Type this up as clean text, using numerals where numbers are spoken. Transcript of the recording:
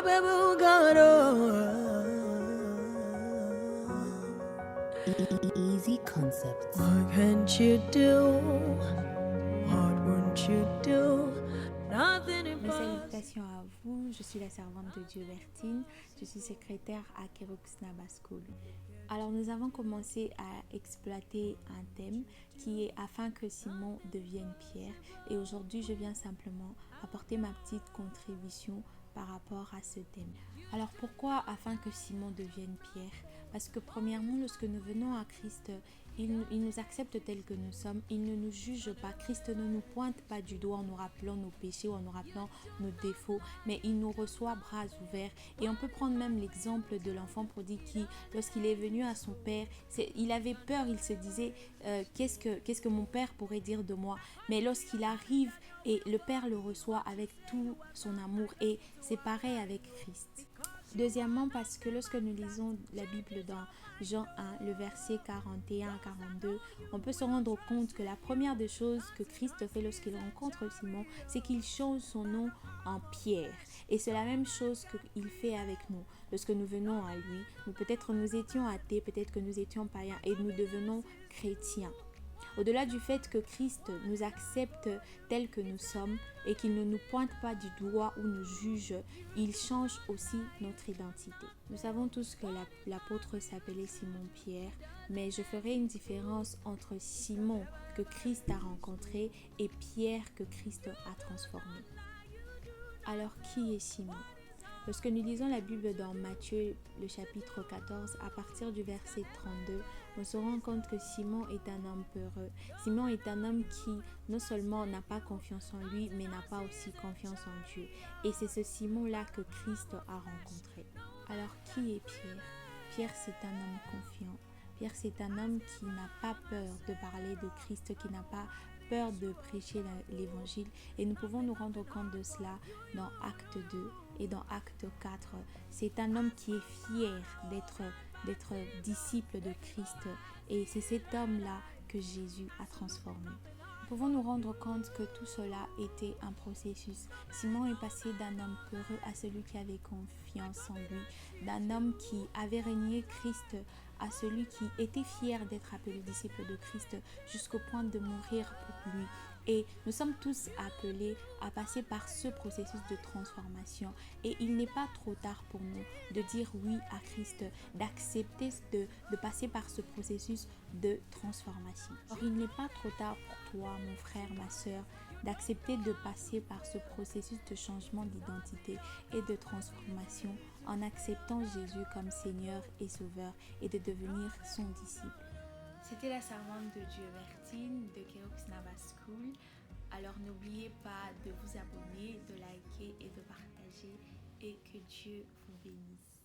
baby, got Easy Concepts. What can't you do? What won't you do? Nothing Mes impossible. salutations à vous, je suis la servante de Dieu Bertine, je suis secrétaire à Keruxnaba School. Alors nous avons commencé à exploiter un thème qui est afin que Simon devienne Pierre, et aujourd'hui je viens simplement apporter ma petite contribution par rapport à ce thème. Alors pourquoi afin que Simon devienne Pierre? Parce que premièrement, lorsque nous venons à Christ, il nous accepte tels que nous sommes, il ne nous juge pas. Christ ne nous pointe pas du doigt en nous rappelant nos péchés ou en nous rappelant nos défauts, mais il nous reçoit bras ouverts. Et on peut prendre même l'exemple de l'enfant prodigue qui, lorsqu'il est venu à son père, il avait peur, il se disait qu'est-ce que mon père pourrait dire de moi? Mais lorsqu'il arrive et le père le reçoit avec tout son amour, et c'est pareil avec Christ. Deuxièmement, parce que lorsque nous lisons la Bible dans Jean 1, le verset 41 à 42, on peut se rendre compte que la première des choses que Christ fait lorsqu'il rencontre Simon, c'est qu'il change son nom en Pierre. Et c'est la même chose qu'il fait avec nous. Lorsque nous venons à lui, peut-être nous étions athées, peut-être que nous étions païens et nous devenons chrétiens. Au-delà du fait que Christ nous accepte tels que nous sommes et qu'il ne nous pointe pas du doigt ou nous juge, il change aussi notre identité. Nous savons tous que l'apôtre s'appelait Simon-Pierre, mais je ferai une différence entre Simon que Christ a rencontré et Pierre que Christ a transformé. Alors, qui est Simon ? Lorsque nous lisons la Bible dans Matthieu, le chapitre 14, à partir du verset 32, on se rend compte que Simon est un homme peureux. Simon est un homme qui non seulement n'a pas confiance en lui, mais n'a pas aussi confiance en Dieu. Et c'est ce Simon-là que Christ a rencontré. Alors, qui est Pierre ? Pierre, c'est un homme confiant. Pierre, c'est un homme qui n'a pas peur de parler de Christ, qui n'a pas peur de prêcher l'évangile. Et nous pouvons nous rendre compte de cela dans Acte 2 et dans Acte 4. C'est un homme qui est fier d'être disciple de Christ. Et c'est cet homme-là que Jésus a transformé. Nous pouvons nous rendre compte que tout cela était un processus. Simon est passé d'un homme peureux à celui qui avait confiance en lui, d'un homme qui avait régné Christ à celui qui était fier d'être appelé disciple de Christ jusqu'au point de mourir pour lui. Et nous sommes tous appelés à passer par ce processus de transformation. Et il n'est pas trop tard pour nous de dire oui à Christ, d'accepter de passer par ce processus de transformation. Or, il n'est pas trop tard pour toi, mon frère, ma soeur, d'accepter de passer par ce processus de changement d'identité et de transformation en acceptant Jésus comme Seigneur et Sauveur et de devenir son disciple. C'était la servante de Dieu Bertine de Keruxnaba School. Alors n'oubliez pas de vous abonner, de liker et de partager, et que Dieu vous bénisse.